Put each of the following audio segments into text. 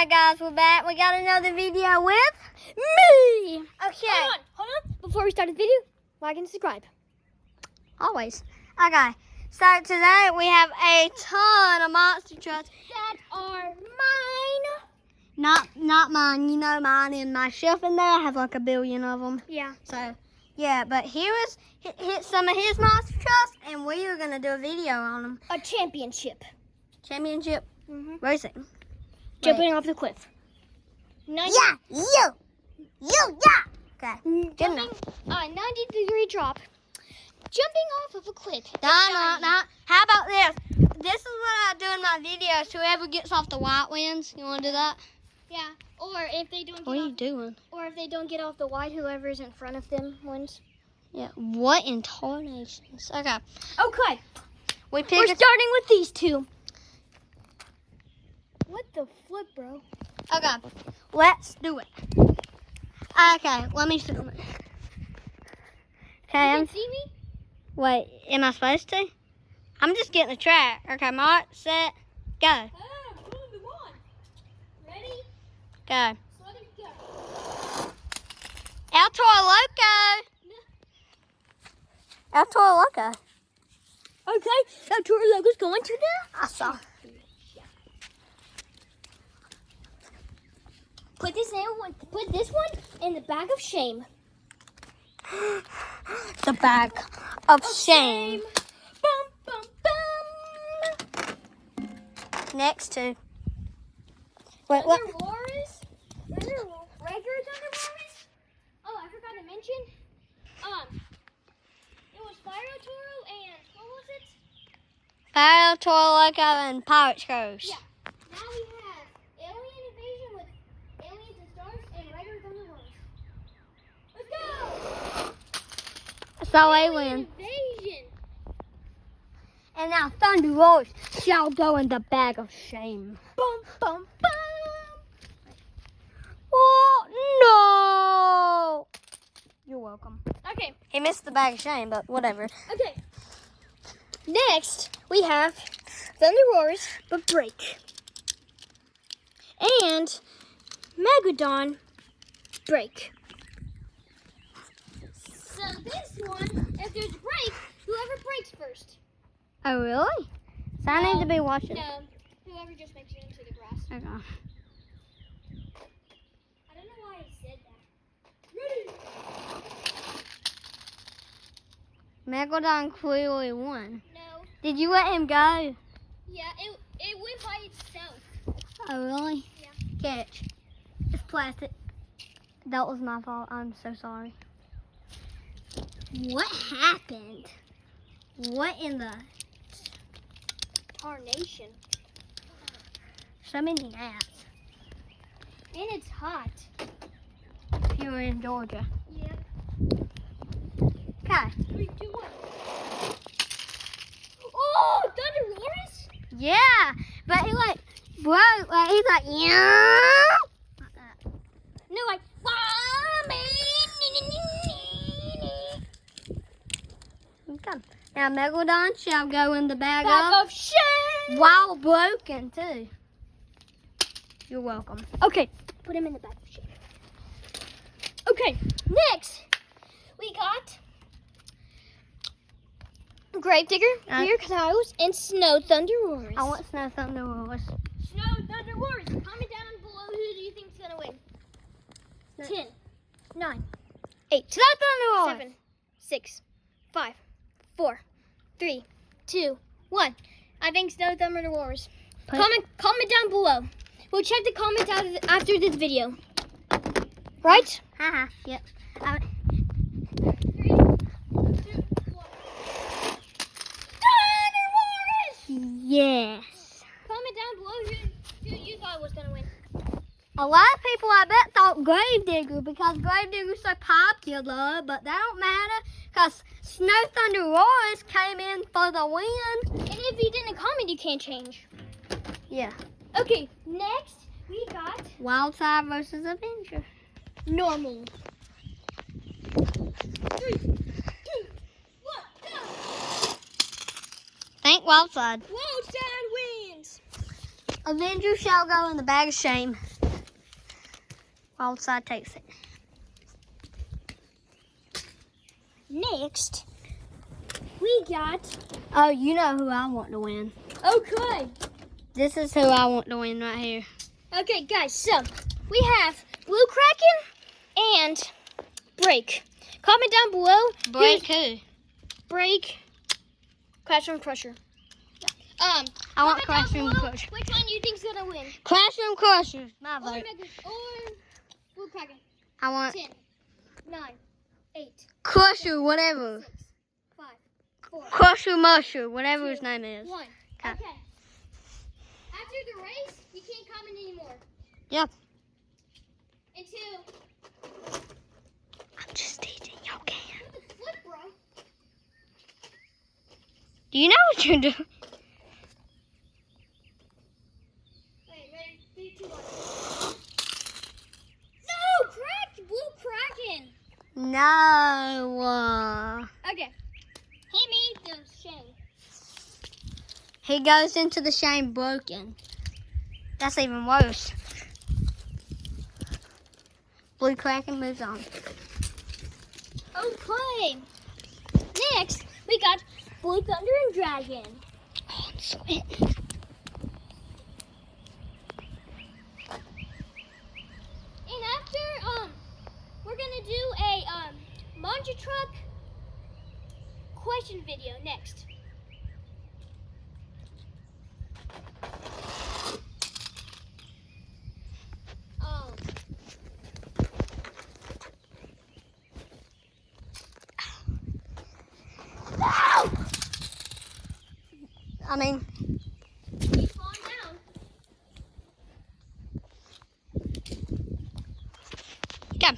Alright guys, we're back. We got another video with me. Okay. Hold on. Before we start the video, like and subscribe. Always. Okay. So today we have a ton of monster trucks That are mine. Not mine. You know mine in my shelf in there. I have like a billion of them. Yeah. So yeah, but here is hit some of his monster trucks, and we are gonna do a video on them. A championship. Championship racing. Jumping off the cliff. Yeah, yeah. Okay. Good Jumping enough. a 90-degree drop. Jumping off of a cliff. No. How about this? This is what I do in my videos. Whoever gets off the white wins. You want to do that? Yeah. Or if they don't. What are you doing? Or if they don't get off the white, whoever's in front of them wins. Yeah. What in tarnations? Okay. Okay. We're We're starting with these two. What the flip, bro? Okay. Let's do it. Okay. Let me film it. Okay. You can see me? Wait. Am I supposed to? I'm just getting the track. Okay. Mark, set, go. Ready? Go. Let it go. El Toro Loco. El Toro Loco. Okay. That tour logo's going to the. I saw. Put this one in the bag of shame. The bag of shame. Bum, bum, bum. Next to. Wait, what? Thunder Wars? Regular Thunder Wars? Oh, I forgot to mention. It was Pyro Toro and what was it? Fire Toro Loco and Pirates Coast. Yeah. Now we have Alien Invasion with Aliens and Stars and regular Thunder Wars. Let's go! So Alien. Invasion. And now Thunder Roars shall go in the bag of shame. Bum, bum, bum. Oh, no! You're welcome. Okay. He missed the bag of shame, but whatever. Okay. Next, we have Thunder Roars, but break. And Megalodon, break. So this one, if there's a break, whoever breaks first. Oh, really? So I need to be watching. No, whoever just makes it into the grass. Okay. I don't know why I said that. Ready? Megalodon clearly won. No. Did you let him go? Yeah, it went by itself. Oh, really? Yeah. Catch. It's plastic. That was my fault. I'm so sorry. What happened? What in the... Tarnation. So many gnats. And it's hot. Here in Georgia. Yep. Okay. 3, 2, 1. Oh, Thunder Roars? Yeah, but he like broke. Like he's like yeah. Like that. No, like Okay. Now Megalodon shall go in the bag of shame. while broken too. You're welcome. Okay, put him in the bag of shame. Okay, next we got Gravedigger, Clear Clouds, and Snow Thunder Roars. I want Snow Thunder Roars. Snow Thunder Roars. Comment down below who do you think's gonna win? 10, 9, 8, Snow Thunder Roars. 7, 6, 5, 4, 3, 2, 1. I think Snow Thunder Wars. Comment down below. We'll check the comments after this video. Right? Haha. Yep. 3, 2, 1. Thunder Wars! Yes. Comment down below who you thought was gonna win. A lot of people I bet thought Gravedigger because Gravedigger's so popular, but that don't matter because Snow Thunder Roars came in for the win. And if you didn't comment, you can't change. Yeah. Okay, next we got Wildside versus Avenger. normal. 3, 2, 1, go! Thank Wildside. Wildside wins. Avenger shall go in the bag of shame. Wild side takes it. Next, we got. Oh, you know who I want to win. Okay. This is who I want to win right here. Okay, guys. So we have Blue Kraken and Break. Comment down below. Break who? Break. Classroom Crusher. I want Comment down Classroom below Crusher. Which one you think's gonna win? Classroom Crusher. My Or, vote. or Blue Kraken. I want 10, 9, 8, Crusher, whatever. 6, 5, 4, Crusher Musher, whatever his name is. 1. Okay. Okay. After the race, you can't comment anymore. Yep. And 2. I'm just teaching. Y'all can. What the flip, bro? Do you know what you're doing? Wait, ready? 3, 2, 1. No! Cracked! Blue Kraken! No. Okay. Hit me the shame. He goes into the shame broken. That's even worse. Blue Kraken moves on. Okay. Next, we got Blue Thunder and Dragon. Oh, I'm sweating. And after, we're gonna do a Monster Truck question video next. I mean, Keep falling down. come.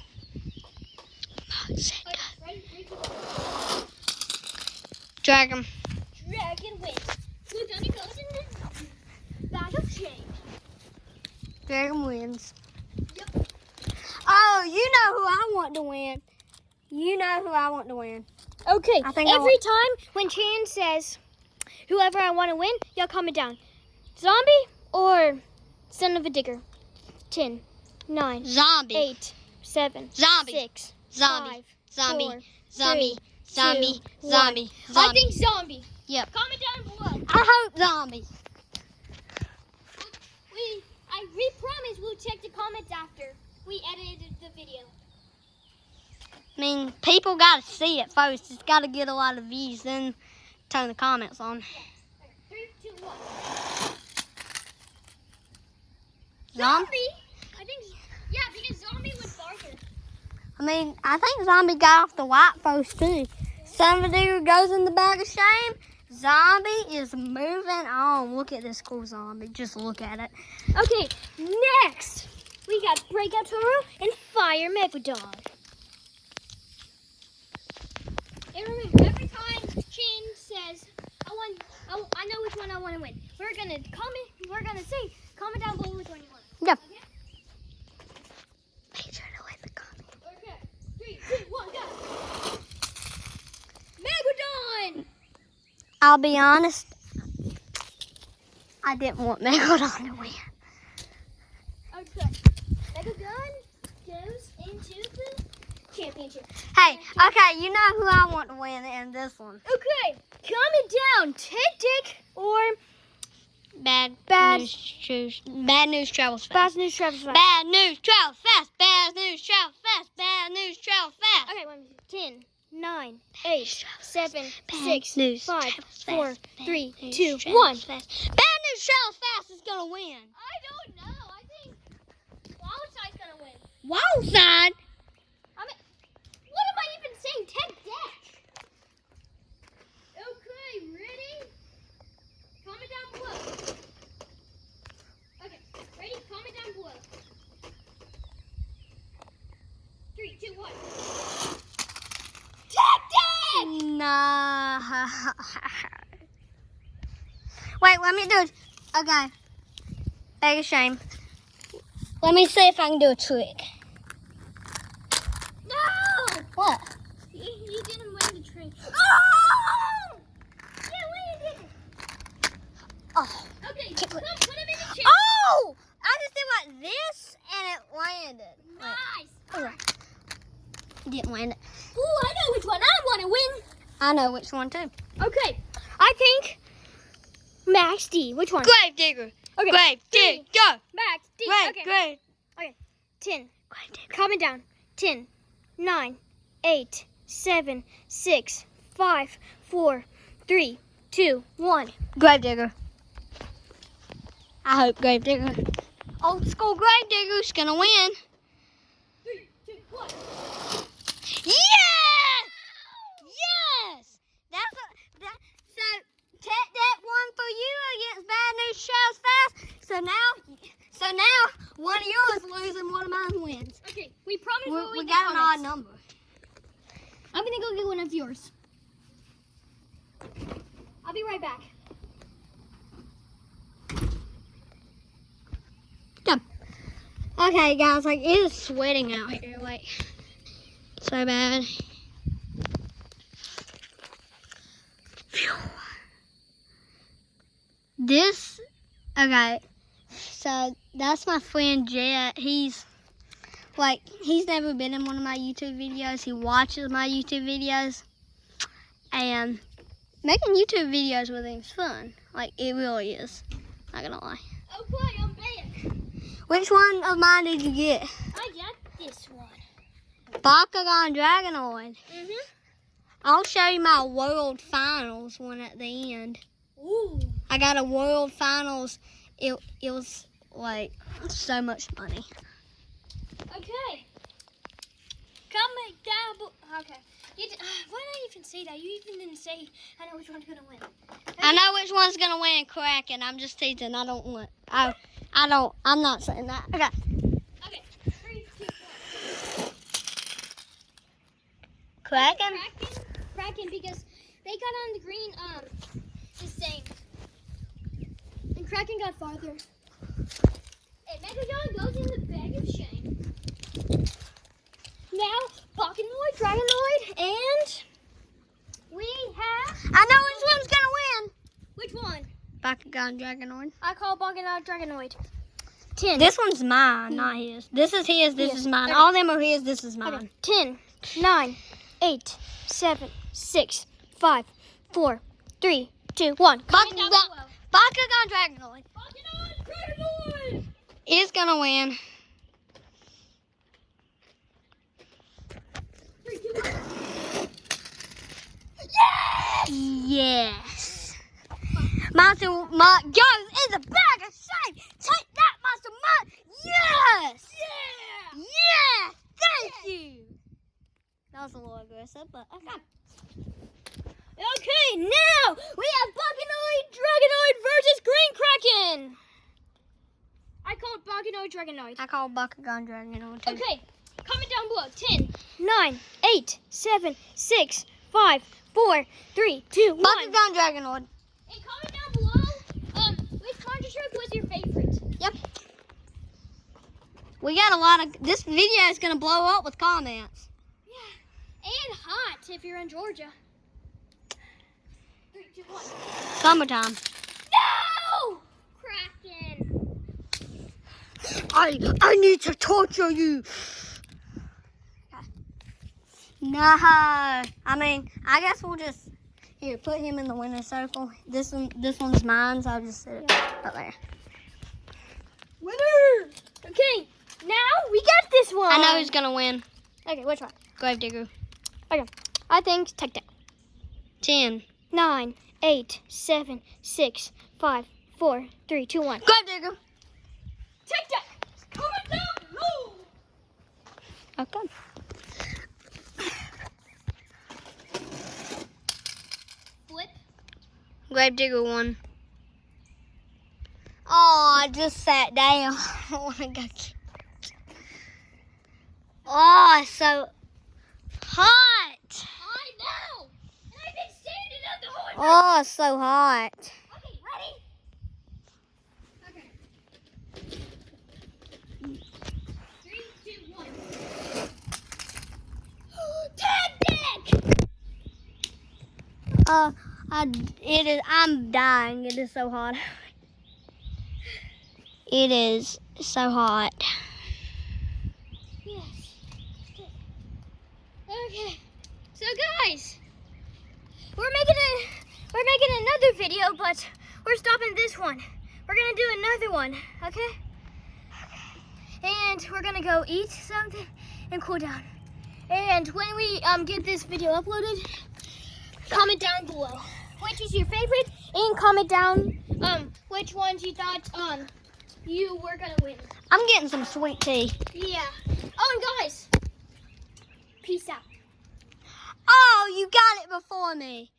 Okay, ready? 3, 2, 1. Drag him. Dragon wins. Blue Thunder goes in the battle chain. Drag him wins. Yep. Oh, you know who I want to win. You know who I want to win. Okay, I think I every time when Chan says, whoever I want to win, y'all comment down. Zombie or Son of a Digger? 10, 9, Zombie. 8, 7, Zombie. 6, Zombie. 5, Zombie. 4, Zombie. 3, Zombie. 2, Zombie. 1. Zombie. I think zombie. Yep. Comment down below. I hope zombie. We promise we'll check the comments after we edited the video. I mean, people got to see it first. It's got to get a lot of views, then turn the comments on. 3, 2, 1. Zombie? I think, yeah, because zombie was barker. I mean, I think zombie got off the white first, too. Somebody who goes in the bag of shame. Zombie is moving on. Look at this cool zombie. Just look at it. Okay, next we got Breakout Toro and Fire Megalodon. And remember, every time Chin says, I know which one I want to win, we're gonna say, comment down below which one you want. Yeah. Okay? Make sure to leave the comment. Okay. 3, 2, 1, go. Megalodon! I'll be honest. I didn't want Megalodon to win. Okay. Megalodon goes into the championship. Hey, okay, you know who I want to win in this one. Okay, comment down, Tic or Bad Bad- news travels fast. Bad News Travis. Bad news travels fast. Bad news travels fast. Bad news travels fast. Okay, 10, 9, 8, 7, Bad 6, news 5, travels 4, fast. Bad 3, news 2, travels 1. fast. Bad news travels fast is gonna win. I don't know. I think Wildside's gonna win. Wild side. I mean, what am I even saying? Tech Dash. Okay, ready? Comment down below. Okay, ready? Comment down below. 3, 2, 1. Tech Dash! Nah. Wait, let me do it. Okay. Bag of shame. Let me see if I can do a trick. No! What? You didn't win the tree. Oh! Yeah, win it. Oh. Okay, put him in the chair. Oh! I just did like this, and it landed. Nice. Wait. Didn't land it. Ooh, I know which one I want to win. I know which one too. Okay, I think Max D. Which one? Grave digger. Okay. Grave digger. Go. Max D. Grave. Okay. Grave. 10. Grave digger. Comment down. 10, 9, 8, 7, 6, 5, 4, 3, 2, 1. Grave digger. I hope grave digger. Old school grave digger's gonna win. 3, 2, 1. Yes! Yes! So take that one for you against Bad News Shows Fast. So now one of yours losing, one of mine wins. Okay, we promise we'll We read the got an odd comments. number. I'm gonna go get one of yours. I'll be right back. Okay, guys, like it is sweating out here, like so bad. Phew. Okay, so that's my friend Jet. He's never been in one of my YouTube videos. He watches my YouTube videos, and making YouTube videos with him is fun. Like it really is. Not gonna lie. Okay, I'm back. Which one of mine did you get? I got this one. Bakugan Dragonoid. Mhm. I'll show you my World Finals one at the end. Ooh. I got a World Finals. It was like so much money. Okay. Comment down below. Okay. Why did I even say that? You even didn't say I know which one's gonna win. I know which one's gonna win, Kraken. I'm just teasing. I don't want. I'm not saying that. Okay. Okay. 3, 2, 1. Kraken. Kraken, because they got on the green, the same. And Kraken got farther. And Megalon goes in the bag of shame. Now, Bakanoid, Dragonoid, and we have... I know which one's gonna win. Which one? Bakugan Dragonoid. I call Bakanoid Dragonoid. 10. This one's mine, not his. This is his. This Yes. is mine. Okay. All of them are his. This is mine. Okay. 10, 9, 8, 7, 6, 5, 4, 3, 2, 1. Comment down below. Bakugan Dragonoid Bakanoid Dragonoid! is gonna win. 3, 2, 1. Yes. Monster Mutt goes in the bag of shame. Take that, Monster Mutt. Yes. Yeah! Yeah. Thank you. That was a little aggressive, but okay. Okay, now we have Bakanoid Dragonoid versus Green Kraken. I call it Bakanoid Dragonoid. I call Bakugan Dragonoid too. Okay, comment down below. 10, 9, 8, 7, 6, 5, 4, 3, 2, 1. Bakugan Dragonoid. And comment down below which Conjure Shark was your favorite. Yep. We got a lot of. This video is gonna blow up with comments. Yeah, and hot if you're in Georgia. 3, 2, 1. Summertime. No! Kraken. I need to torture you. No. I mean, I guess we'll just here put him in the winner's circle. This one's mine, so I'll just sit it up there. Winner! Okay, now we got this one. I know who's gonna win. Okay, which one? Gravedigger. Okay, I think Tech Deck. 10. 9, 8, 7, 6, 5, 4, 3, 2, 1. Gravedigger. Tech Deck! Comment down below! Okay. Flip. Gravedigger won. Oh, I just sat down. I don't want to go. Oh, it's so hot. I know! And I've been standing up the whole time. Oh, it's so hot. Okay, ready? Okay. 3, 2, 1. Tech Deck! I'm dying. It is so hot. It is so hot. video, but we're stopping this one. We're gonna do another one, okay? And we're gonna go eat something and cool down. And when we get this video uploaded, comment down below which is your favorite, and comment down which ones you thought you were gonna win. I'm getting some sweet tea. Yeah. Oh, and guys, peace out. Oh, you got it before me.